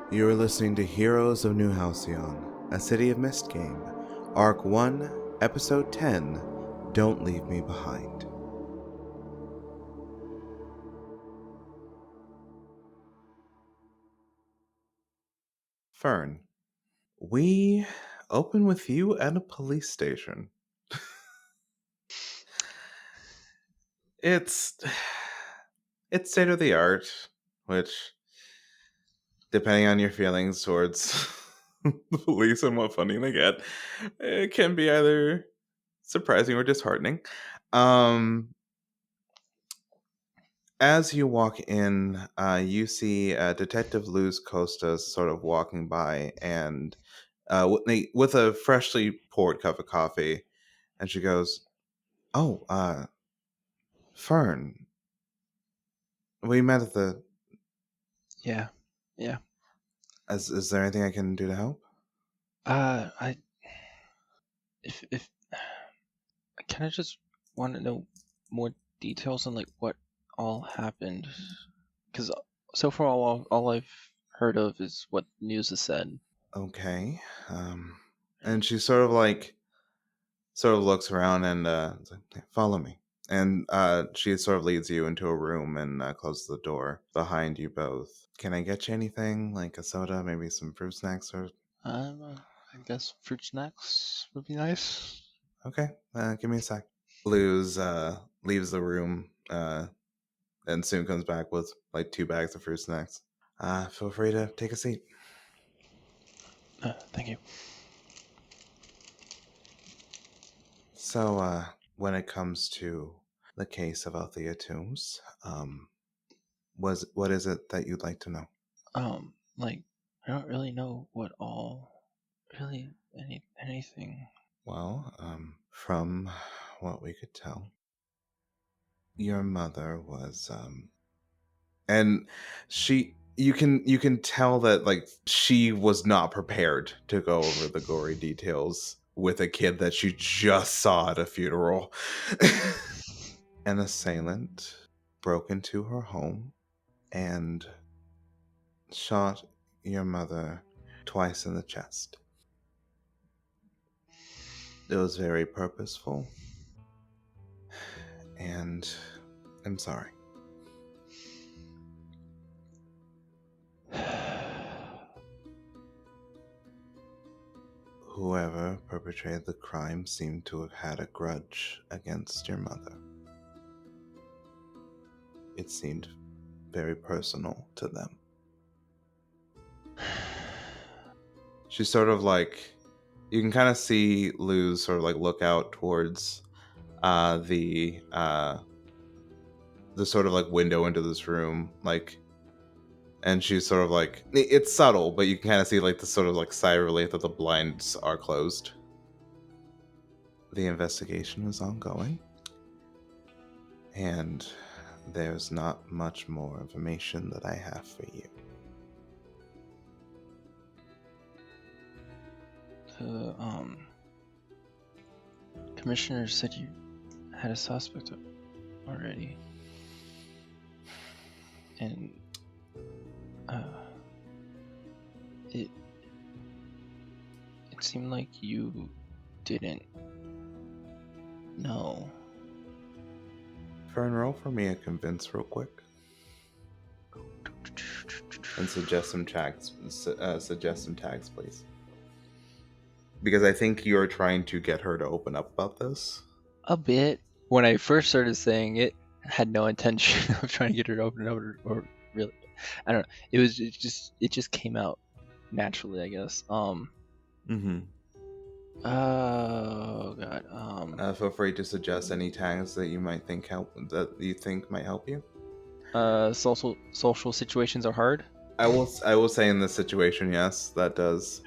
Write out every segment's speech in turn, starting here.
You are listening to Heroes of New Halcyon, a City of Mist game, Arc 1, Episode 10, Don't Leave Me Behind. Fern, we open with you at a police station. It's state of the art, which, depending on your feelings towards the police and what funding they get, it can be either surprising or disheartening. As you walk in, you see Detective Luz Costas sort of walking by, and with a freshly poured cup of coffee, and she goes, "Oh, Fern, we met at the. Yeah. Is there anything I can do to help?" I if I kind of just want to know more details on like what all happened, because so far all I've heard of is what news has said. Okay. And And she sort of looks around and is like, "Yeah, follow me." And she sort of leads you into a room and closes the door behind you both. Can I get you anything, like a soda, maybe some fruit snacks, or? I guess fruit snacks would be nice. Okay, give me a sec. Luz leaves the room and soon comes back with like 2 bags of fruit snacks. Feel free to take a seat. Thank you. So, when it comes to the case of Althea Toombs, what is it that you'd like to know? Like I don't really know what all really anything. Well, from what we could tell, your mother was and you can tell that like she was not prepared to go over the gory details with a kid that she just saw at a funeral. An assailant broke into her home and shot your mother twice in the chest. It was very purposeful, and I'm sorry. Whoever perpetrated the crime seemed to have had a grudge against your mother. It seemed very personal to them. She's sort of like, you can kind of see Luz sort of like look out towards the sort of like window into this room, like, and she's sort of like, it's subtle, but you can kind of see like the sort of like sigh of relief that the blinds are closed. The investigation is ongoing, and there's not much more information that I have for you. The commissioner said you had a suspect already, and it seemed like you didn't know. Fern, roll for me a convince real quick, and suggest some tags. Suggest some tags, please. Because I think you're trying to get her to open up about this. A bit. When I first started saying it, I had no intention of trying to get her to open it up or really. I don't know. It just came out naturally, I guess. Mm-hmm. Oh god. Feel free to suggest any tags that you might think might help you. Social situations are hard. I will say in this situation, yes, that does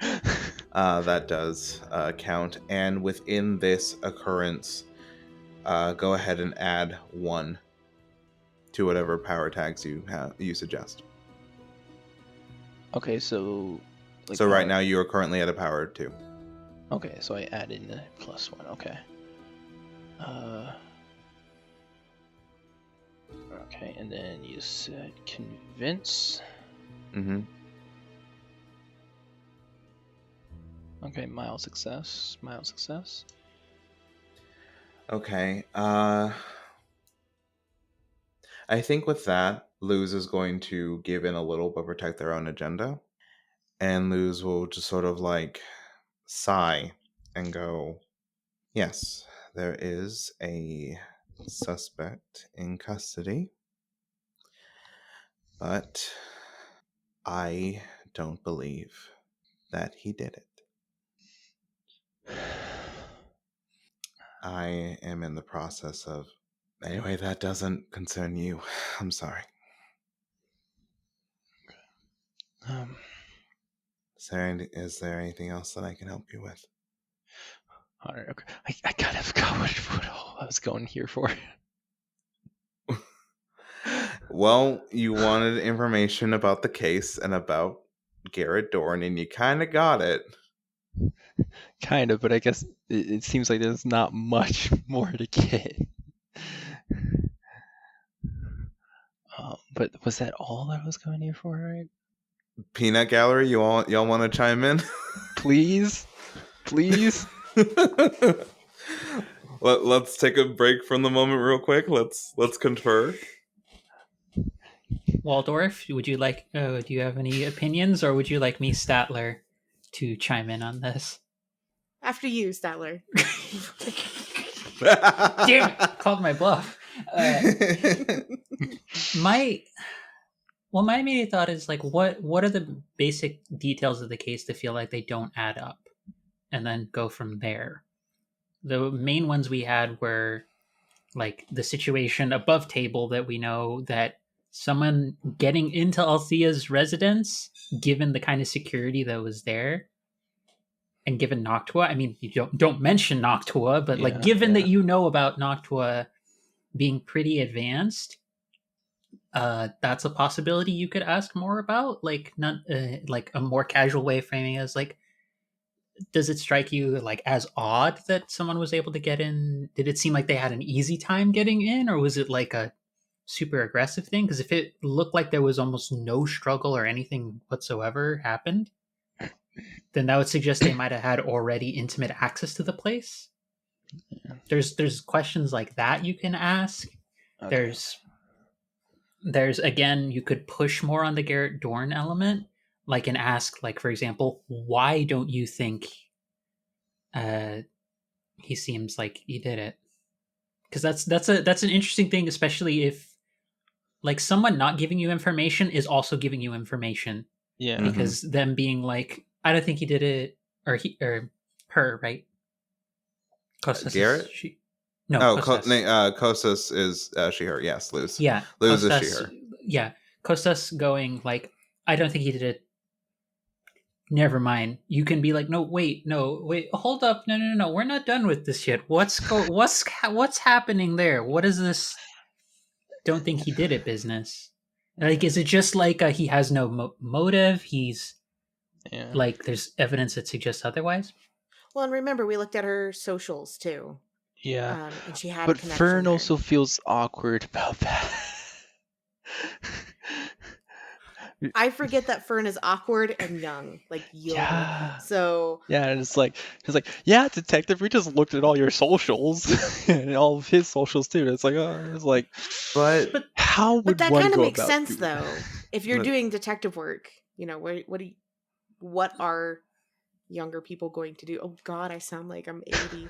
count. And within this occurrence, go ahead and add 1 to whatever power tags you suggest. Okay, so So right now you are currently at a power 2. Okay, so I add in the +1. Okay. Okay, and then you said convince. Mm-hmm. Okay, mild success. Mild success. Okay. I think with that, Luz is going to give in a little but protect their own agenda. And Luz will just sort of like sigh and go, yes, there is a suspect in custody, but I don't believe that he did it. I am in the process of. Anyway, that doesn't concern you. I'm sorry. Um, Is there anything else that I can help you with? all right, okay. I kind of forgot what all I was going here for. Well, you wanted information about the case and about Garrett Dorn, and you kind of got it. Kind of, but I guess it seems like there's not much more to get. But was that all I was going here for, right? Peanut Gallery, y'all want to chime in? Please? Please? Let's take a break from the moment real quick. Let's confer. Waldorf, would you like? Do you have any opinions, or would you like me, Statler, to chime in on this? After you, Statler. Damn it! Called my bluff. My immediate thought is like, what are the basic details of the case to feel like they don't add up, and then go from there. The main ones we had were like the situation above table that we know that someone getting into Althea's residence, given the kind of security that was there, and given Noctua, I mean, you don't mention Noctua, but like given that you know about Noctua being pretty advanced, that's a possibility you could ask more about. Like not like a more casual way of framing it as like, does it strike you like as odd that someone was able to get in? Did it seem like they had an easy time getting in, or was it like a super aggressive thing? Because if it looked like there was almost no struggle or anything whatsoever happened, then that would suggest they might have had already intimate access to the place. Yeah. There's questions like that you can ask. Okay. There's again, you could push more on the Garrett Dorn element, like and ask, like, for example, why don't you think he seems like he did it? Because that's an interesting thing, especially if like someone not giving you information is also giving you information. Yeah. Because them being like, I don't think he did it, or he or her, right? Costas Garrett? she. No, Costas. Costas is she, her. Yes, Luz. Yeah, Luz Costas, is she, her. Yeah, Costas going like, I don't think he did it. Never mind. You can be like, no, wait, hold up, no. We're not done with this yet. What's happening there? What is this? Don't think he did it business. Like, is it just like he has no motive? He's like, there's evidence that suggests otherwise. Well, and remember, we looked at her socials too. Yeah. And she had But a connection Fern there. also feels awkward about that. I forget that Fern is awkward and young, like young. Yeah. So yeah, and it's like, yeah, detective, we just looked at all your socials and all of his socials too. It's like, But how would but that one kind of go makes about sense doing though. that? If you're doing detective work, you know, what are younger people going to do? Oh God, I sound like I'm 80.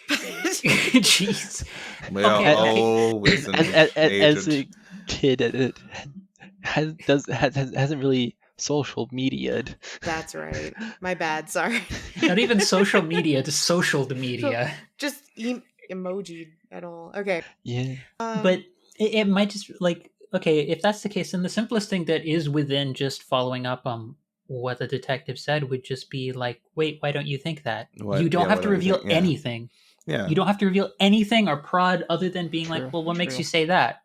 Jeez. we are always as a kid, it hasn't really social media'd. That's right. My bad. Sorry. Not even social media, just social media. Just emoji at all. Okay. Yeah. But it might just like, okay, if that's the case, then the simplest thing that is within just following up on what the detective said would just be like, wait, why don't you think that? You don't have to reveal anything. Yeah. You don't have to reveal anything or prod other than being like, well, what makes you say that?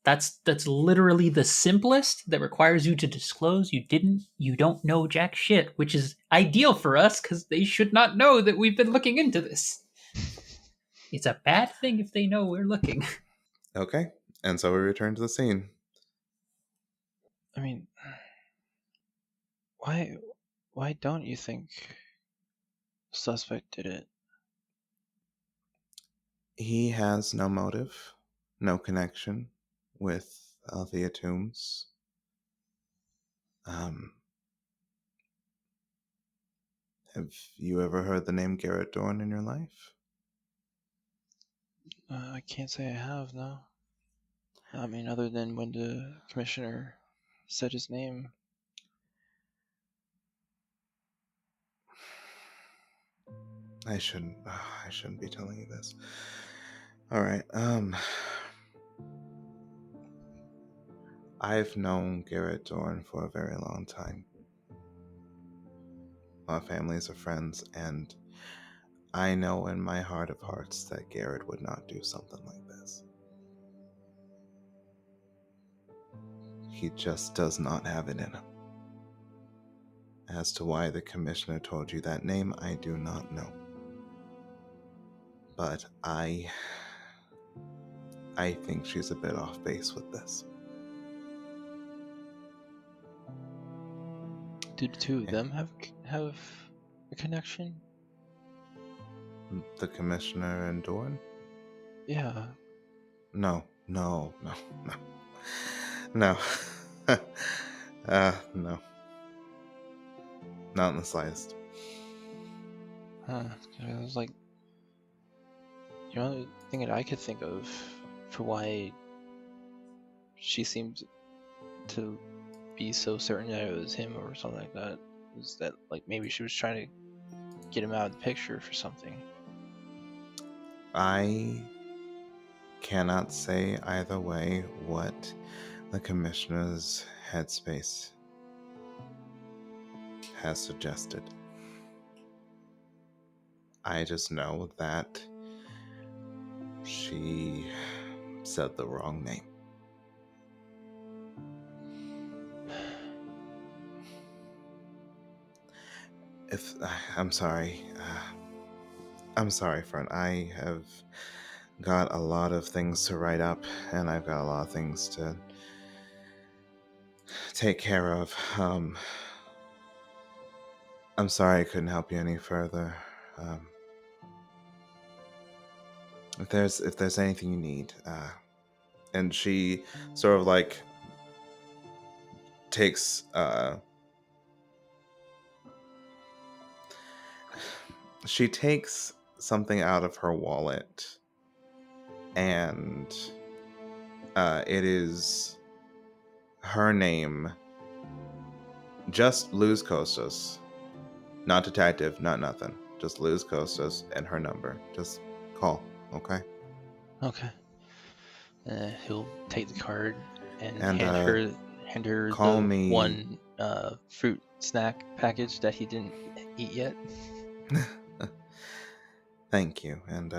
That's literally the simplest that requires you to disclose you don't know jack shit, which is ideal for us because they should not know that we've been looking into this. It's a bad thing if they know we're looking. Okay, and so we return to the scene. I mean, why don't you think suspect did it? He has no motive, no connection with Althea Toombs. Have you ever heard the name Garrett Dorn in your life? I can't say I have, no. I mean, other than when the commissioner said his name. I shouldn't be telling you this. All right. I've known Garrett Dorn for a very long time. Our families are friends, and I know in my heart of hearts that Garrett would not do something like this. He just does not have it in him. As to why the commissioner told you that name, I do not know. But I think she's a bit off base with this. Did the two of them have a connection? The commissioner and Dorn? Yeah. No. No. No. Not in the slightest. Huh. I was like, the only thing that I could think of for why she seemed to be so certain that it was him or something like that was that, like, maybe she was trying to get him out of the picture for something. I cannot say either way what the commissioner's headspace has suggested. I just know that she said the wrong name. I'm sorry. I'm sorry, Fern. I have got a lot of things to write up, and I've got a lot of things to take care of. I'm sorry I couldn't help you any further. If there's anything you need, and she sort of like takes she takes something out of her wallet, and it is her name, just Luz Costas, not detective, not nothing, just Luz Costas and her number. Just call, okay? Okay. He'll take the card and And hand her call the me. one fruit snack package that he didn't eat yet. Thank you, and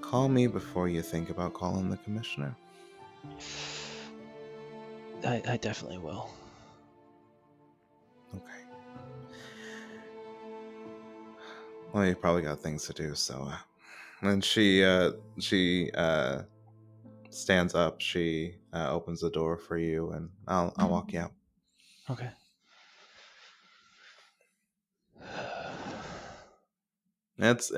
call me before you think about calling the commissioner. I definitely will. Okay. Well, you probably got things to do, so. And she stands up. She opens the door for you, and I'll walk you out. Okay. It's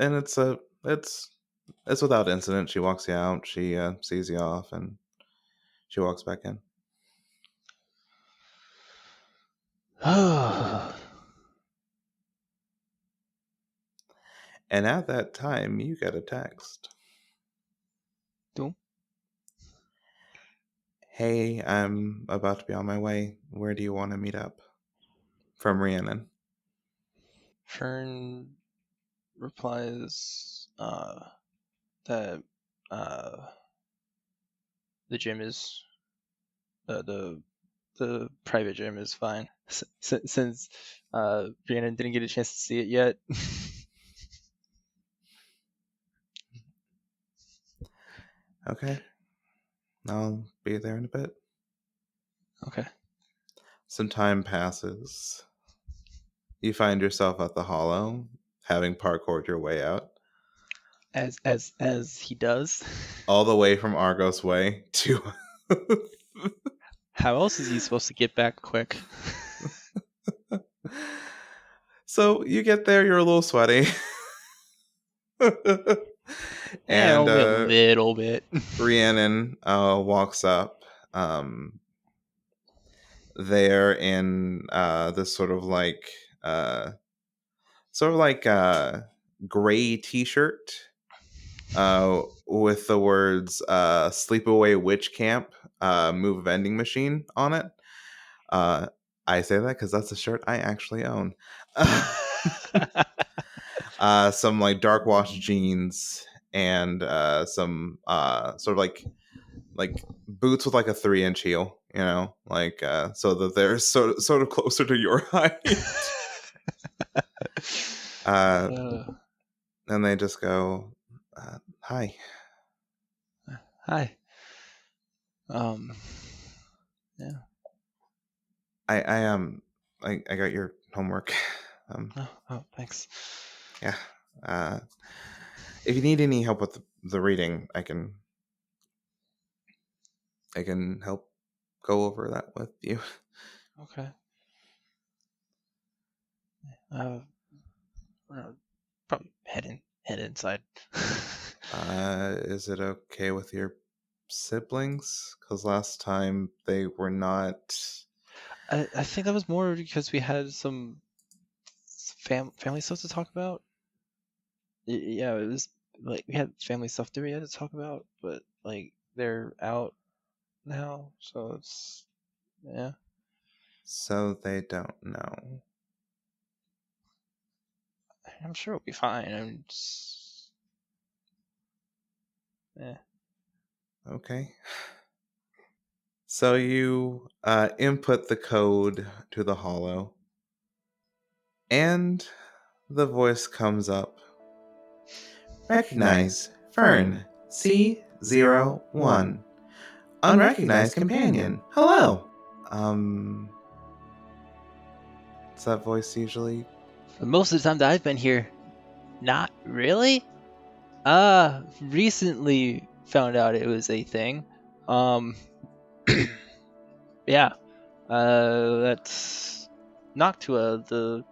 without incident. She walks you out. She sees you off, and she walks back in. And at that time, you get a text. Cool. Hey, I'm about to be on my way. Where do you want to meet up? From Rhiannon. Fern replies that the gym is the private gym is fine since Rhiannon didn't get a chance to see it yet. Okay. I'll be there in a bit. Okay. Some time passes. You find yourself at the Hollow, having parkoured your way out. As he does. All the way from Argos Way to... How else is he supposed to get back quick? So you get there, you're a little sweaty. Yeah, And only a little bit. Rhiannon walks up. They're in this sort of like gray t-shirt with the words "Sleepaway Witch Camp" move vending machine on it. I say that because that's a shirt I actually own. Some like dark wash jeans and some sort of like boots with like a 3-inch heel, like so that they're sort of closer to your height. And they just go, "Hi." Hi. Yeah. I got your homework. Oh, thanks. Yeah. If you need any help with the reading, I can help go over that with you. Okay. Probably head inside. Is it okay with your siblings? Because last time they were not. I think that was more because we had some family stuff to talk about. Yeah, it was like we had family stuff that we had to talk about, but like they're out now, so it's yeah. So they don't know. I'm sure it'll be fine. I'm just yeah. Okay. So you input the code to the hollow, and the voice comes up. Recognize Fern C01. Unrecognized companion. Hello. Does that voice usually? But most of the time that I've been here, not really. Recently found out it was a thing. Yeah. That's Noctua,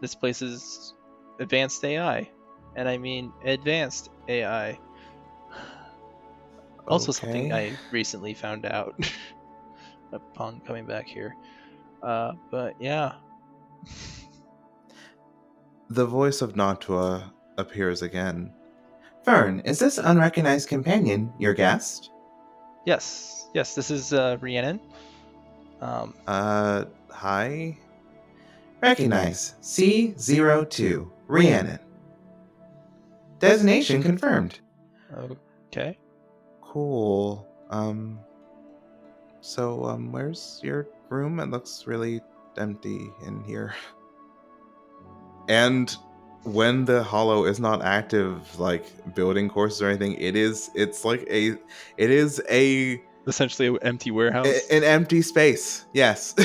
this place's advanced AI. And I mean advanced AI. Also something Okay. I recently found out upon coming back here. But yeah. The voice of Noctua appears again. Fern, is this unrecognized companion your guest? Yes, this is Rhiannon. Hi? Recognize C02, Rhiannon. Designation confirmed. Okay. Cool. So, where's your room? It looks really empty in here. And when the hollow is not active, like building courses or anything, it is a Essentially an empty warehouse. an empty space. Yes.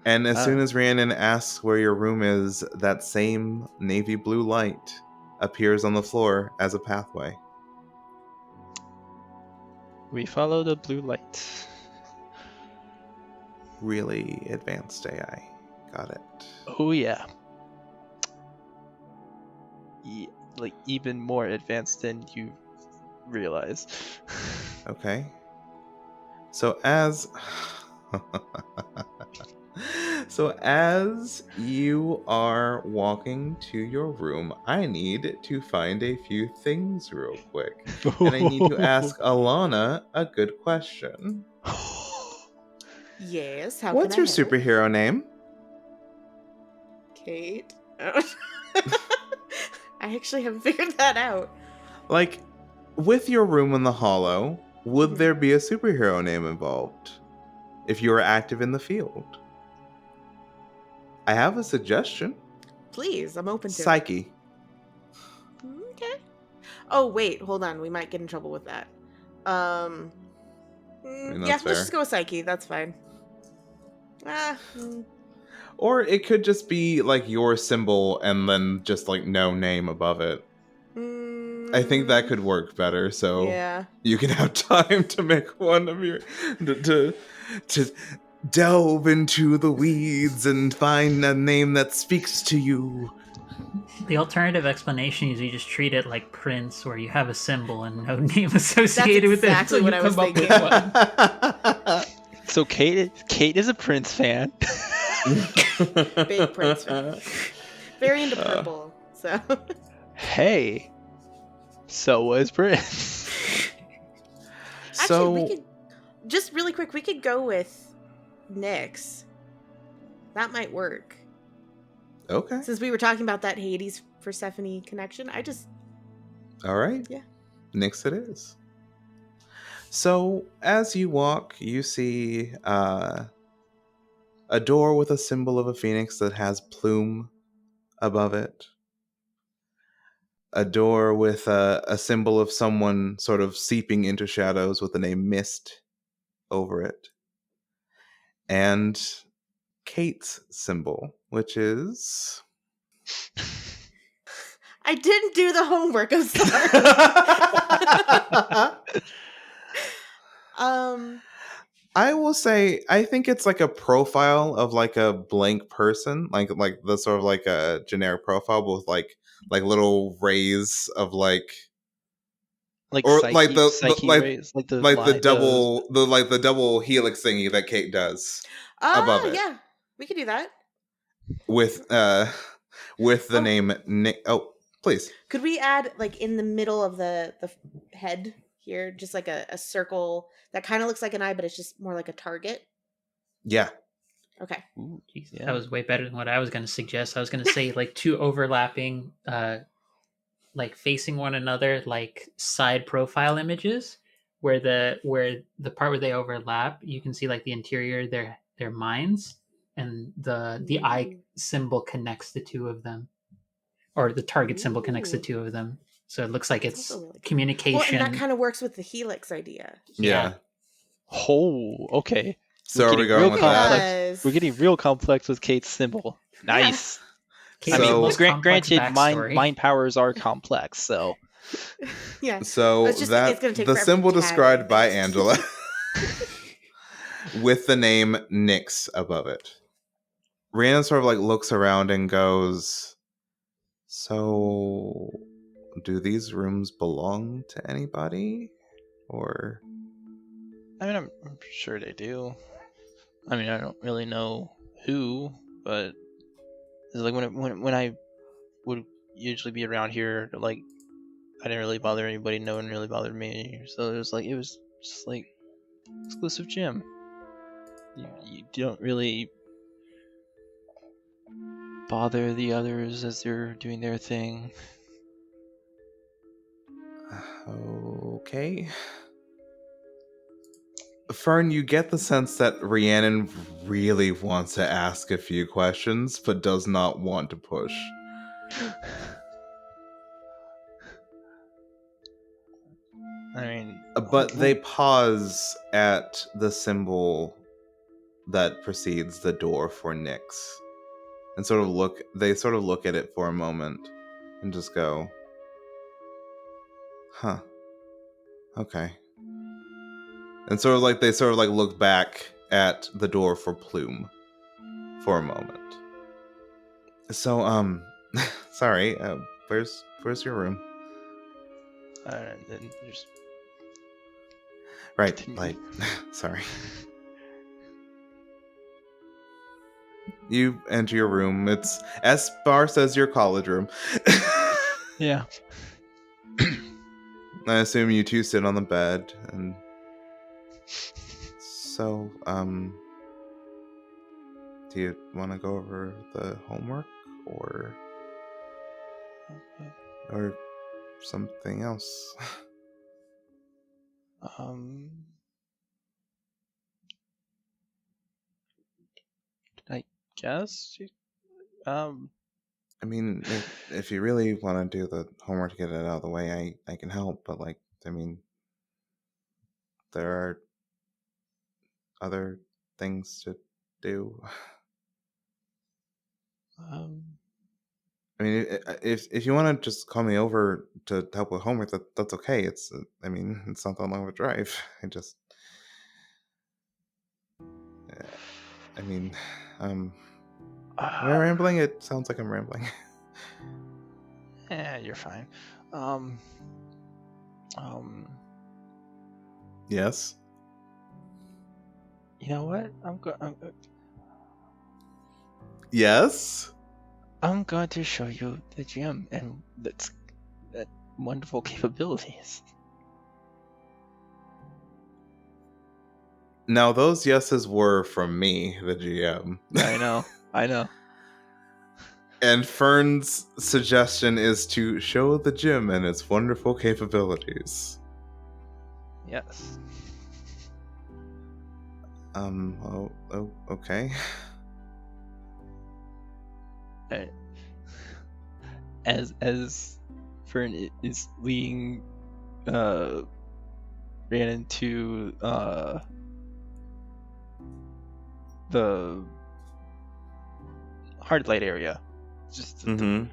And as soon as Rhiannon asks where your room is, that same navy blue light appears on the floor as a pathway. We follow the blue light. Really advanced AI. Got it. Oh yeah. Like even more advanced than you realize. Okay. So as you are walking to your room, I need to find a few things real quick. And I need to ask Alana a good question. Yes, how What's can your I help? superhero name? Kate. I actually haven't figured that out. Like, with your room in the hollow, would there be a superhero name involved if you were active in the field? I have a suggestion. Please, I'm open to Psyche. it. Okay. Oh, wait, hold on. We might get in trouble with that. That's fair. Let's just go with Psyche. That's fine. Or it could just be like your symbol and then just like no name above it. I think that could work better, so yeah. you can have time to make one of your to delve into the weeds and find a name that speaks to you. The alternative explanation is you just treat it like Prince, where you have a symbol and no name associated with it exactly until what you I was come up with thinking. one. So Kate is a Prince fan. Big Prince fan. Very into purple. So Hey, so was Prince. actually, we could just really quick. We could go with Nyx. That might work. Okay. Since we were talking about that Hades Persephone connection, All right. Yeah. Nyx it is. So as you walk, you see a door with a symbol of a phoenix that has plume above it. A door with a symbol of someone sort of seeping into shadows with the name Mist over it. And Kate's symbol, which is... I didn't do the homework. I'm sorry. I will say, I think it's like a profile of like a blank person, like the sort of like a generic profile with like little rays of like, Like or psyche, like the psyche like rays, like the like the light, double helix thingy that Kate does above it Yeah, we could do that. with the name Nick. Oh, please. Could we add like in the middle of the head here, just like a circle that kind of looks like an eye, but it's just more like a target? Yeah. Okay. Ooh, Jeez, yeah. that was way better than what I was going to suggest. I was going to say like two overlapping, like facing one another, like side profile images, where the part where they overlap, you can see like the interior of their minds, and the eye Ooh. symbol connects the two of them, or the target symbol connects the Ooh. two of them. So it looks like That's it's also really cool. communication. Well, and that kind of works with the helix idea. Yeah. Oh, okay. So are we going with that? We're getting real complex with Kate's symbol. Nice. Kate, I mean, So- well, most complex granted, backstory. mind powers are complex, so Yeah. So It's just- it's gonna take the forever symbol to tag described it. by Angela with the name Nyx above it. Rhiannon sort of like looks around and goes, "So, do these rooms belong to anybody, or?" I mean, I'm sure they do. I mean, I don't really know who, but it's like when I would usually be around here, like I didn't really bother anybody. No one really bothered me, so it was just like exclusive gym. You don't really bother the others as they're doing their thing. Okay. Fern, you get the sense that Rhiannon really wants to ask a few questions, but does not want to push. I mean, But they pause at the symbol that precedes the door for Nyx, and sort of look at it for a moment and just go, "Huh. Okay." And they look back at the door for Plume for a moment. So, sorry, where's your room? and then there's Right, continue. like, sorry. You enter your room. It's as sparse as your college room. Yeah. I assume you two sit on the bed, and so, do you want to go over the homework, or something else? I guess. I mean, if you really want to do the homework to get it out of the way, I can help, but like, I mean, there are other things to do. I mean, if you want to just call me over to help with homework, that's okay. It's I mean, it's not that long of a drive. I mean, am I rambling? It sounds like I'm rambling. You're fine. Um, Yes. you know what? Yes. I'm going to show you the gym and that wonderful capabilities. Now those yeses were from me, the GM. I know. And Fern's suggestion is to show the gym and its wonderful capabilities. Yes. Okay. Alright. As Fern is leading Rhiannon to the hard light area. Just Mm-hmm.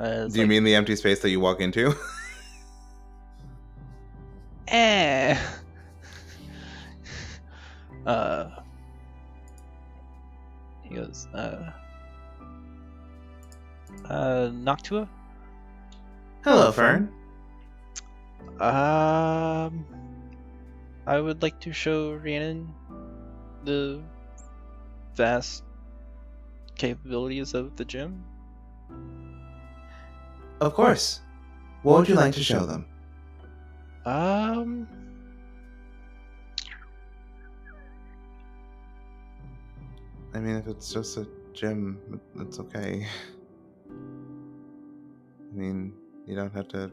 it's Do you mean the empty space that you walk into? eh. He goes, Noctua? Hello, Fern. I would like to show Rhiannon the vast capabilities of the gym. Of course. What would you like to show them? I mean, if it's just a gym, it's okay. I mean, you don't have to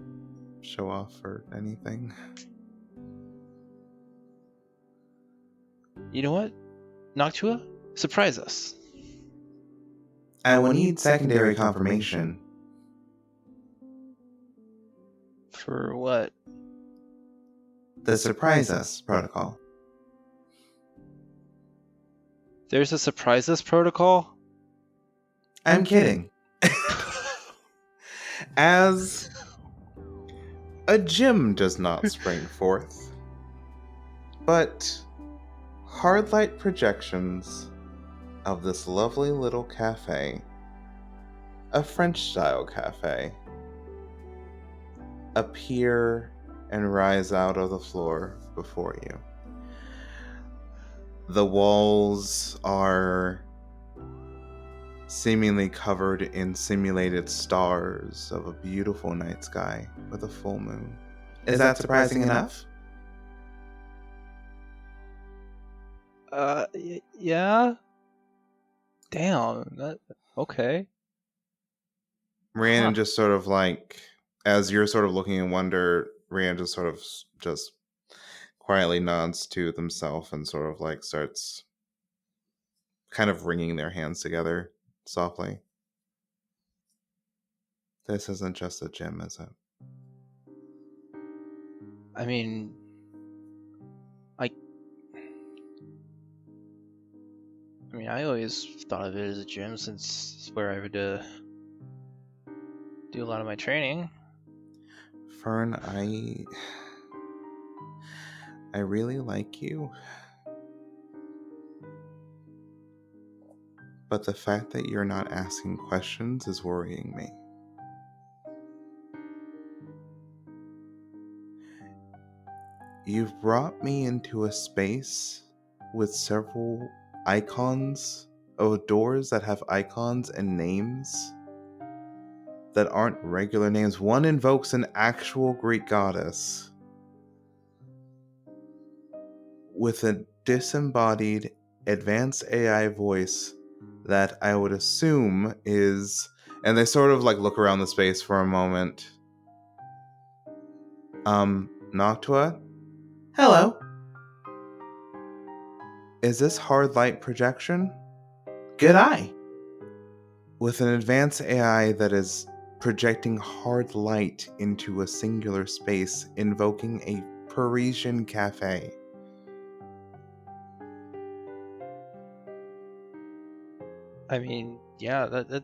show off or anything. You know what? Noctua, surprise us. I will need secondary confirmation. For what? The surprise us protocol. There's a surprise us protocol? I'm kidding. As a gym does not spring forth, but hard light projections of this lovely little cafe, a French-style cafe, appear and rise out of the floor before you. The walls are seemingly covered in simulated stars of a beautiful night sky with a full moon. Is that surprising enough? Yeah? Damn, okay. Rhiannon just sort of like, as you're sort of looking in wonder, Rhiannon just sort of just quietly nods to themselves and sort of like starts kind of wringing their hands together softly. This isn't just a gym, is it? I mean, I always thought of it as a gym since it's where I would do a lot of my training. Fern, I really like you. But the fact that you're not asking questions is worrying me. You've brought me into a space with several icons of doors that have icons and names that aren't regular names. One invokes an actual Greek goddess with a disembodied advanced AI voice that I would assume is, and they sort of like look around the space for a moment. Noctua? Hello. Is this hard light projection? Good eye. With an advanced AI that is projecting hard light into a singular space, invoking a Parisian cafe. I mean, yeah, that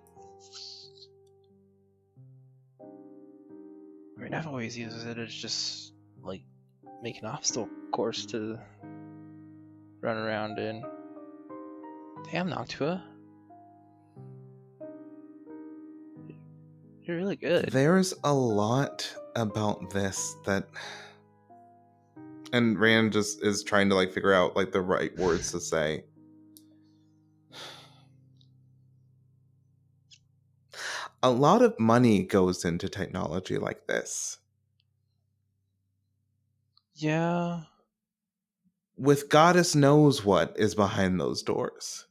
I mean, I've always used it as just like make an obstacle course to run around in. Damn, Noctua. You're really good. There's a lot about this that, and Rand just is trying to like figure out like the right words to say. A lot of money goes into technology like this. Yeah. With goddess knows what is behind those doors.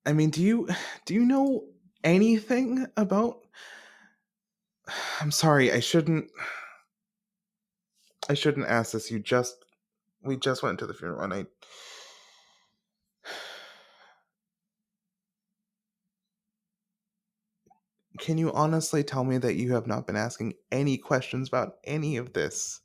I mean, do you know anything about? I'm sorry, I shouldn't ask this. We just went to the funeral and I Can you honestly tell me that you have not been asking any questions about any of this?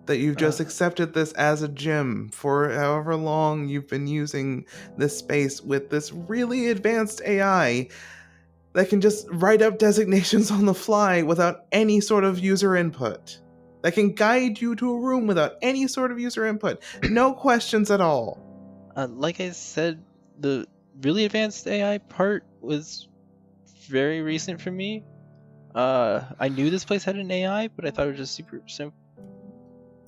That you've just accepted this as a gym for however long you've been using this space with this really advanced AI that can just write up designations on the fly without any sort of user input. That can guide you to a room without any sort of user input. No questions at all. Like I said, the really advanced AI part was very recent for me. I knew this place had an AI, but I thought it was just super simple.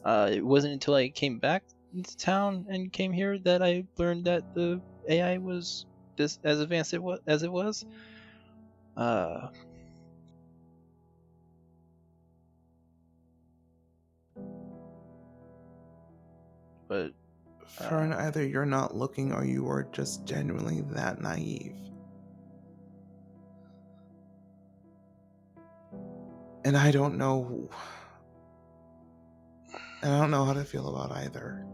It wasn't until I came back into town and came here that I learned that the AI was this as advanced as it was. But Fern, either you're not looking or you are just genuinely that naive. And I don't know how to feel about either.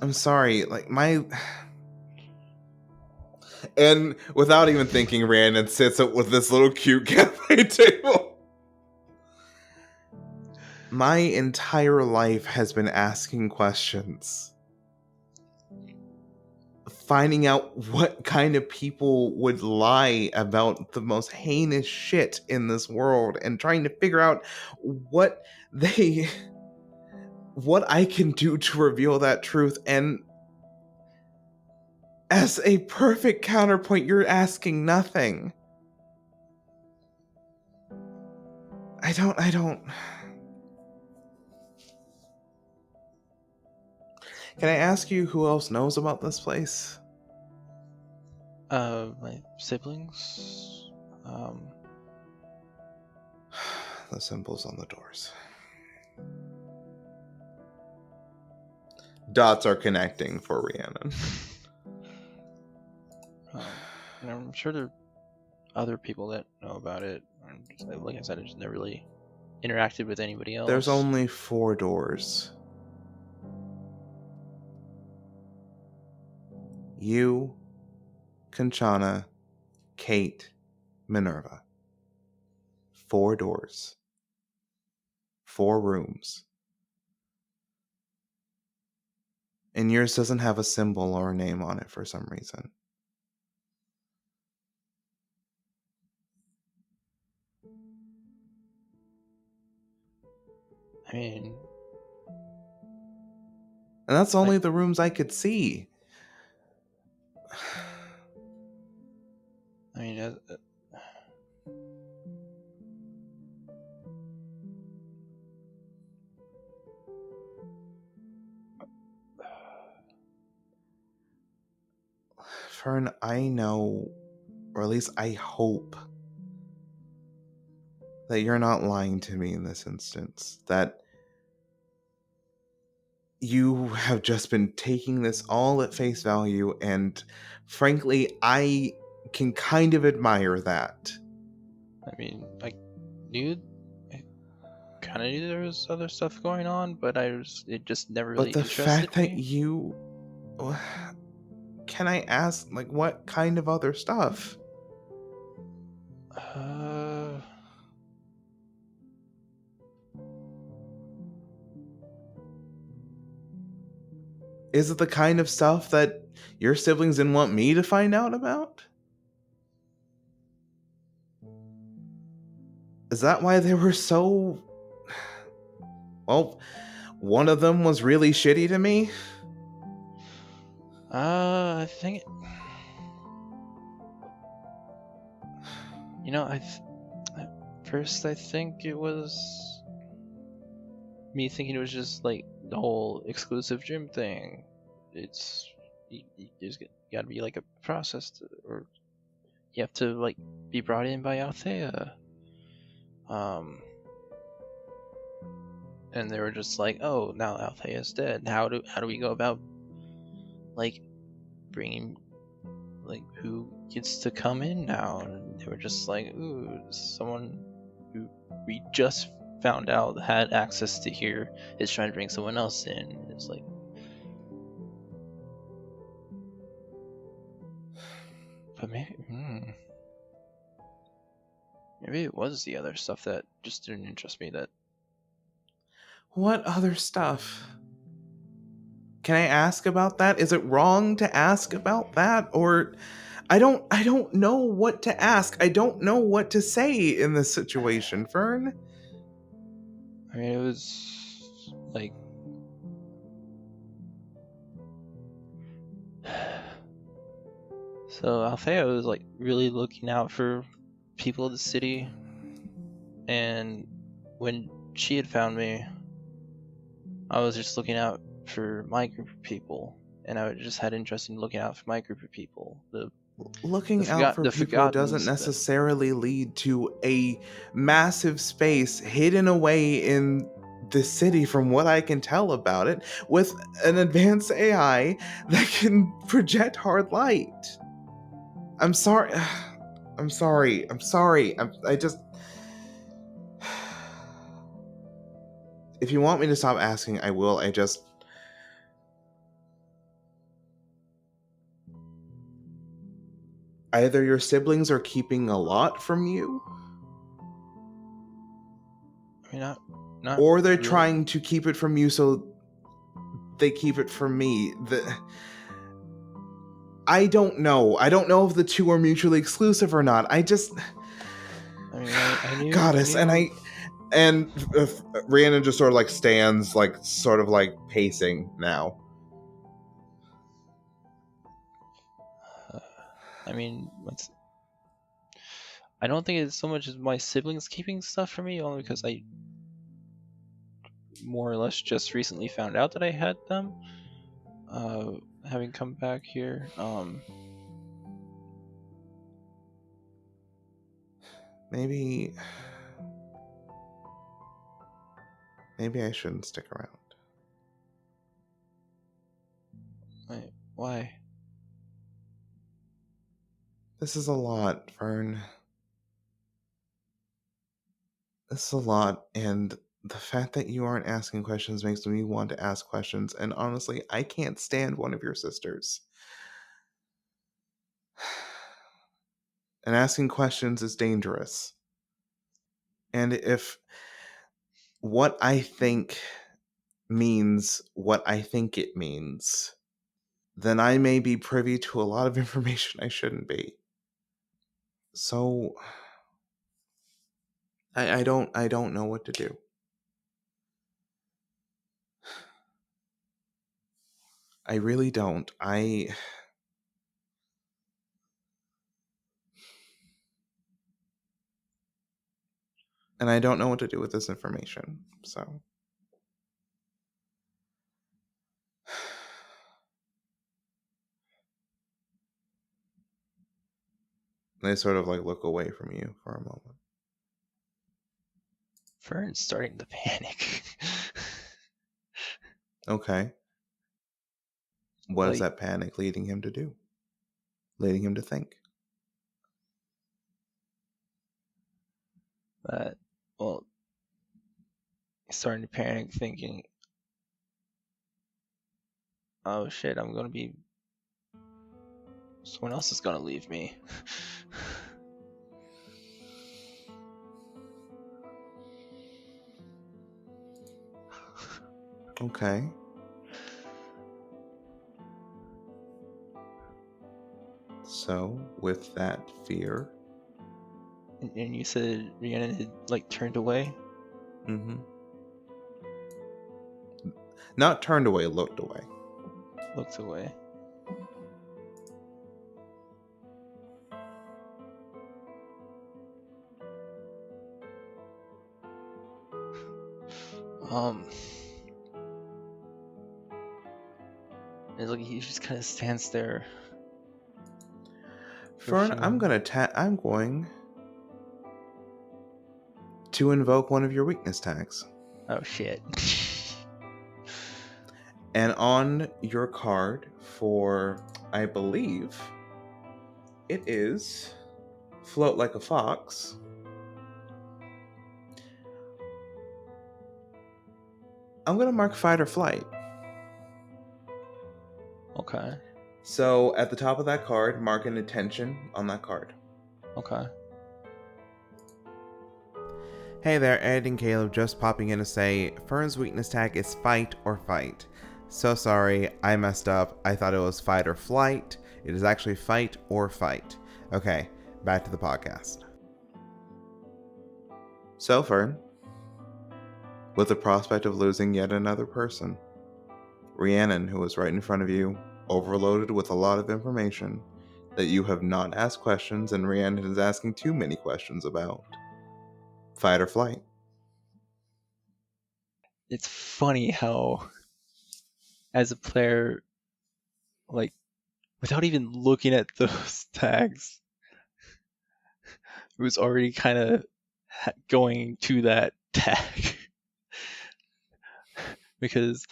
I'm sorry, like and without even thinking, Rhiannon sits up with this little cute cafe table. My entire life has been asking questions. Finding out what kind of people would lie about the most heinous shit in this world and trying to figure out what I can do to reveal that truth. And as a perfect counterpoint, you're asking nothing. I don't. Can I ask you who else knows about this place? my siblings. The symbols on the doors. Dots are connecting for Rhiannon. And I'm sure there are other people that know about it. Like I said, I just never really interacted with anybody else. There's only 4 doors. You, Conchana, Kate, Minerva. 4 doors. 4 rooms. And yours doesn't have a symbol or a name on it for some reason. I mean, and that's only the rooms I could see. I mean, Fern, I know, or at least I hope, that you're not lying to me in this instance. That you have just been taking this all at face value, and frankly, I can kind of admire that. I mean, I kind of knew there was other stuff going on, but it just never really But the interested fact that me. you... Can I ask, like, what kind of other stuff? Is it the kind of stuff that your siblings didn't want me to find out about? Is that why they were so... Well, one of them was really shitty to me? I think... at first I think it was... me thinking it was just, like, the whole exclusive gym thing. It's... there's gotta be, like, a process or... you have to, like, be brought in by Althea. And they were just like, oh, now Althea's dead. How do we go about, like, bringing, like, who gets to come in now? And they were just like, ooh, someone who we just found out had access to here is trying to bring someone else in. It's like, but maybe it was the other stuff that just didn't interest me. That What other stuff? Can I ask about that? Is it wrong to ask about that? Or I don't know what to ask. I don't know what to say in this situation, Fern. I mean, it was like, so Althea was like really looking out for people of the city, and when she had found me, I was just looking out for my group of people, and I just had interest in looking out for my group of people. Looking out for people doesn't necessarily lead to a massive space hidden away in the city, from what I can tell about it, with an advanced AI that can project hard light. I'm sorry. I'm sorry. I just... If you want me to stop asking, I will. Either your siblings are keeping a lot from you, I mean, not or they're really. trying to keep it from you so they keep it from me. I don't know. I don't know if the two are mutually exclusive or not. I mean, I knew. Goddess, and Rhiannon just sort of like stands, like sort of like pacing now. I mean, I don't think it's so much as my siblings keeping stuff from me, only because I more or less just recently found out that I had them, having come back here. Maybe I shouldn't stick around. Wait, why? This is a lot, Fern. This is a lot, and the fact that you aren't asking questions makes me want to ask questions, and honestly, I can't stand one of your sisters. And asking questions is dangerous. And if what I think means what I think it means, then I may be privy to a lot of information I shouldn't be. So I don't know what to do. I really don't. And I don't know what to do with this information. So they sort of like look away from you for a moment. Fern's starting to panic. Okay. What is that panic leading him to do? Leading him to think? Well, he's starting to panic, thinking, oh shit, someone else is gonna leave me. Okay. So, with that fear And you said Rhiannon had like turned away. Mm-hmm. Not turned away, looked away. Looked away. It's like he just kind of stands there. For a Fern, few I'm moments. going to invoke one of your weakness tags. Oh shit. And on your card for, I believe, it is Float Like a Fox. I'm going to mark fight or flight. Okay. So at the top of that card, mark an attention on that card. Okay. Hey there, Ed and Caleb just popping in to say, Fern's weakness tag is fight or fight. So sorry, I messed up. I thought it was fight or flight. It is actually fight or fight. Okay, back to the podcast. So, Fern, with the prospect of losing yet another person, Rhiannon, who was right in front of you, overloaded with a lot of information that you have not asked questions, and Rhiannon is asking too many questions about. Fight or flight. It's funny how, as a player, like, without even looking at those tags, it was already kind of going to that tag. Because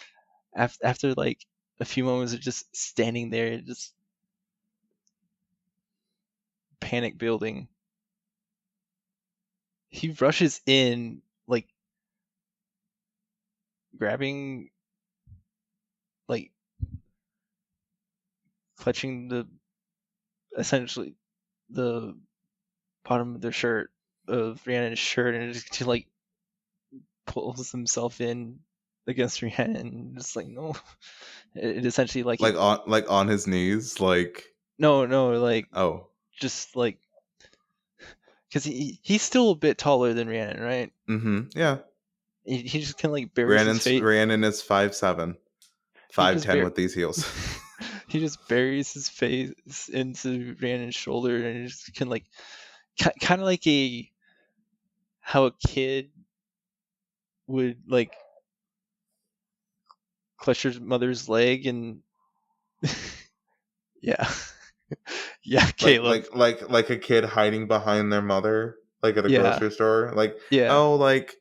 after like a few moments of just standing there, just panic building, he rushes in, like, grabbing, like, clutching essentially the bottom of their shirt, of Rhiannon's shirt, and just like pulls himself in against Rhiannon, and just like, no. It essentially like on his knees, like, no, like, oh, just like, because he's still a bit taller than Rhiannon, right? yeah. He just kind of like buries his face. Rhiannon is 5'7", 5'10" with these heels. He just buries his face into Rhiannon's shoulder, and just can like, kind of like how a kid would like clutch his mother's leg, and yeah. Yeah, Caleb. Like a kid hiding behind their mother, like at a Yeah. grocery store, like, Yeah. oh, like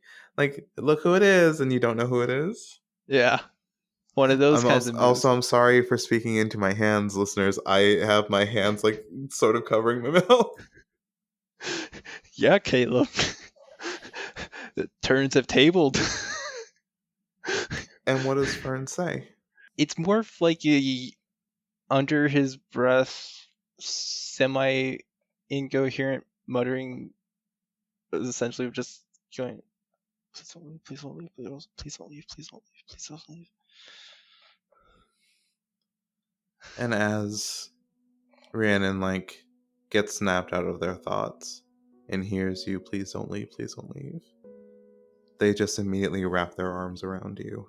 look who it is, and you don't know who it is. Yeah. One of those kinds of moves. I'm sorry for speaking into my hands, listeners. I have my hands like sort of covering my mouth. Yeah, Caleb. The turns have tabled. And what does Fern say? It's more of like a under his breath, semi incoherent muttering, essentially of just going, please don't leave, please don't leave, please don't leave, please don't leave, please don't leave. And as Rhiannon like gets snapped out of their thoughts and hears you, please don't leave, they just immediately wrap their arms around you.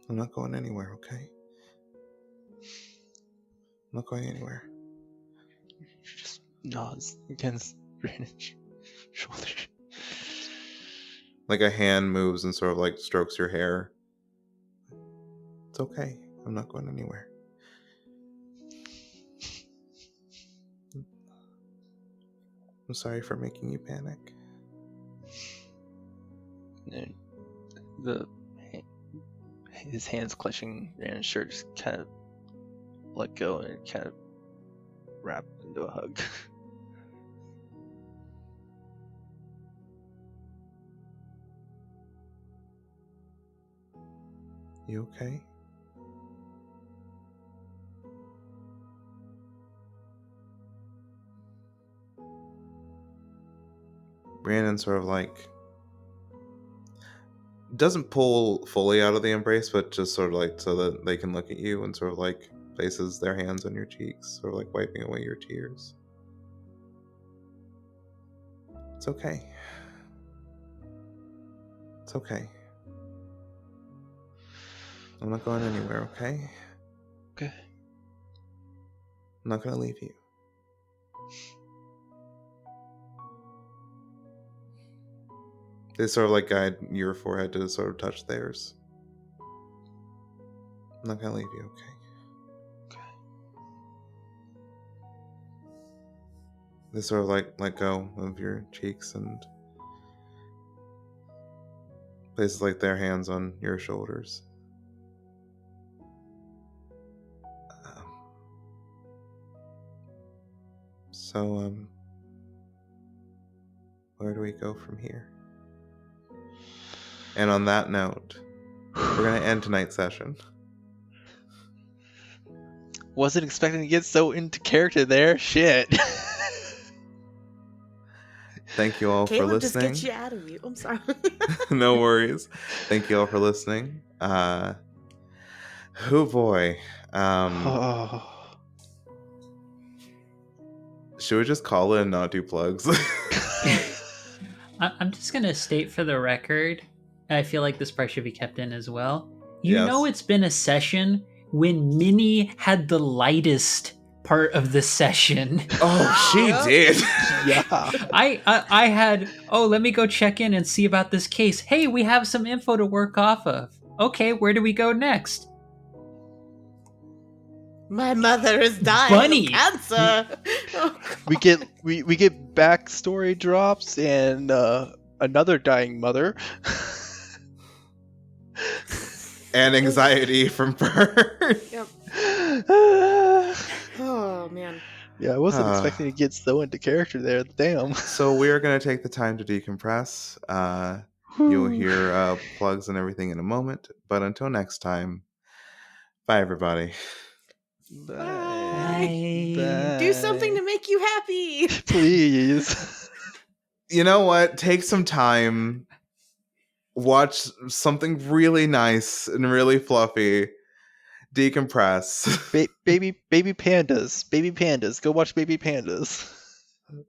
I'm not going anywhere, okay? I'm not going anywhere. She just nods against Rhiannon's shoulder. Like a hand moves and sort of like strokes your hair. It's okay. I'm not going anywhere. I'm sorry for making you panic. And his hands clutching Rhiannon's shirt just kind of let go and kind of wrap into a hug. You okay? Brandon sort of like doesn't pull fully out of the embrace, but just sort of like so that they can look at you, and sort of like places their hands on your cheeks, sort of like wiping away your tears. It's okay. It's okay. I'm not going anywhere, okay? Okay. I'm not gonna leave you. They sort of like guide your forehead to sort of touch theirs. I'm not gonna leave you, okay? Okay. They sort of like let go of your cheeks and places like their hands on your shoulders. So, where do we go from here? And on that note, we're gonna end tonight's session. Wasn't expecting to get so into character there. Shit. Thank you all for Caleb just listening. gets you out of you. I'm sorry. No worries. Thank you all for listening. Oh boy. Oh. Should we just call it and not do plugs? I'm just gonna state for the record, I feel like this part should be kept in as well. You know, it's been a session when Minnie had the lightest part of the session. Oh, she did. Yeah. I had, let me go check in and see about this case. Hey, we have some info to work off of. Okay, where do we go next? My mother is dying Bunny. of cancer. Oh, We get backstory drops and another dying mother. And anxiety from Fern. yep. Oh man. Yeah, I wasn't expecting to get so into character there. Damn. So we are going to take the time to decompress. You'll hear plugs and everything in a moment. But until next time, bye everybody. Bye. Bye. Do something to make you happy. Please. You know what? Take some time. Watch something really nice and really fluffy. Decompress. Baby pandas. Baby pandas. Go watch baby pandas.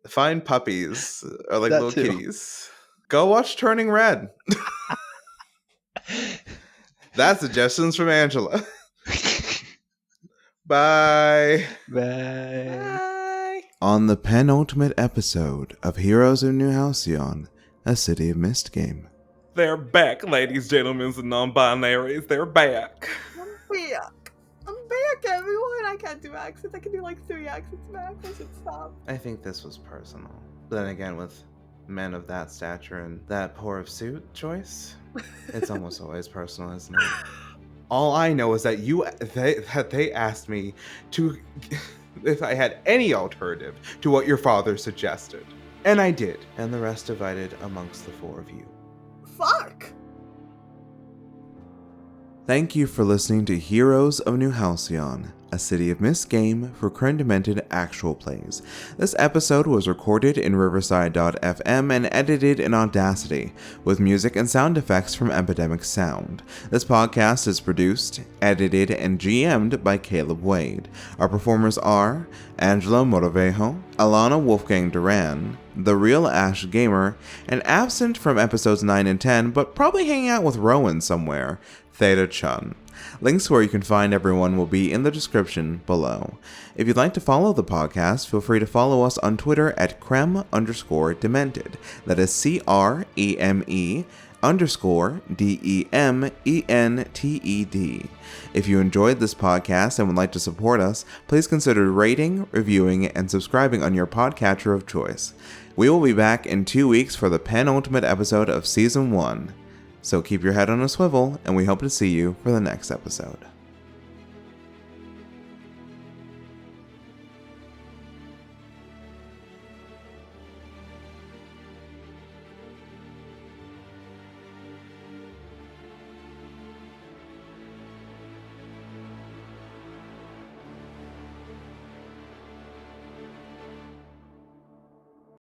Find puppies or like That little too. kitties. Go watch Turning Red. That's suggestions from Angela. Bye. Bye. Bye. On the penultimate episode of Heroes of New Halcyon, a City of Mist game. They're back, ladies, gentlemen, and non-binaries. They're back. I'm back. I'm back, everyone. I can't do accents. I can do like 3 accents max. I should stop. I think this was personal. But then again, with men of that stature and that poor of suit choice, it's almost always personal, isn't it? All I know is that they asked me to, if I had any alternative to what your father suggested. And I did. And the rest divided amongst the 4 of you. Fuck. Thank you for listening to Heroes of New Halcyon, a City of Mist game for current demented actual plays. This episode was recorded in Riverside.fm and edited in Audacity, with music and sound effects from Epidemic Sound. This podcast is produced, edited, and GM'd by Caleb Wade. Our performers are Angela Moravejo, Alana Wolfgang Duran, The Real Ash Gamer, and absent from episodes 9 and 10, but probably hanging out with Rowan somewhere, Theta Chun. Links where you can find everyone will be in the description below. If you'd like to follow the podcast, feel free to follow us on Twitter at creme_demented. That is CREME_DEMENTED. If you enjoyed this podcast and would like to support us, please consider rating, reviewing, and subscribing on your podcatcher of choice. We will be back in 2 weeks for the penultimate episode of Season 1. So keep your head on a swivel, and we hope to see you for the next episode.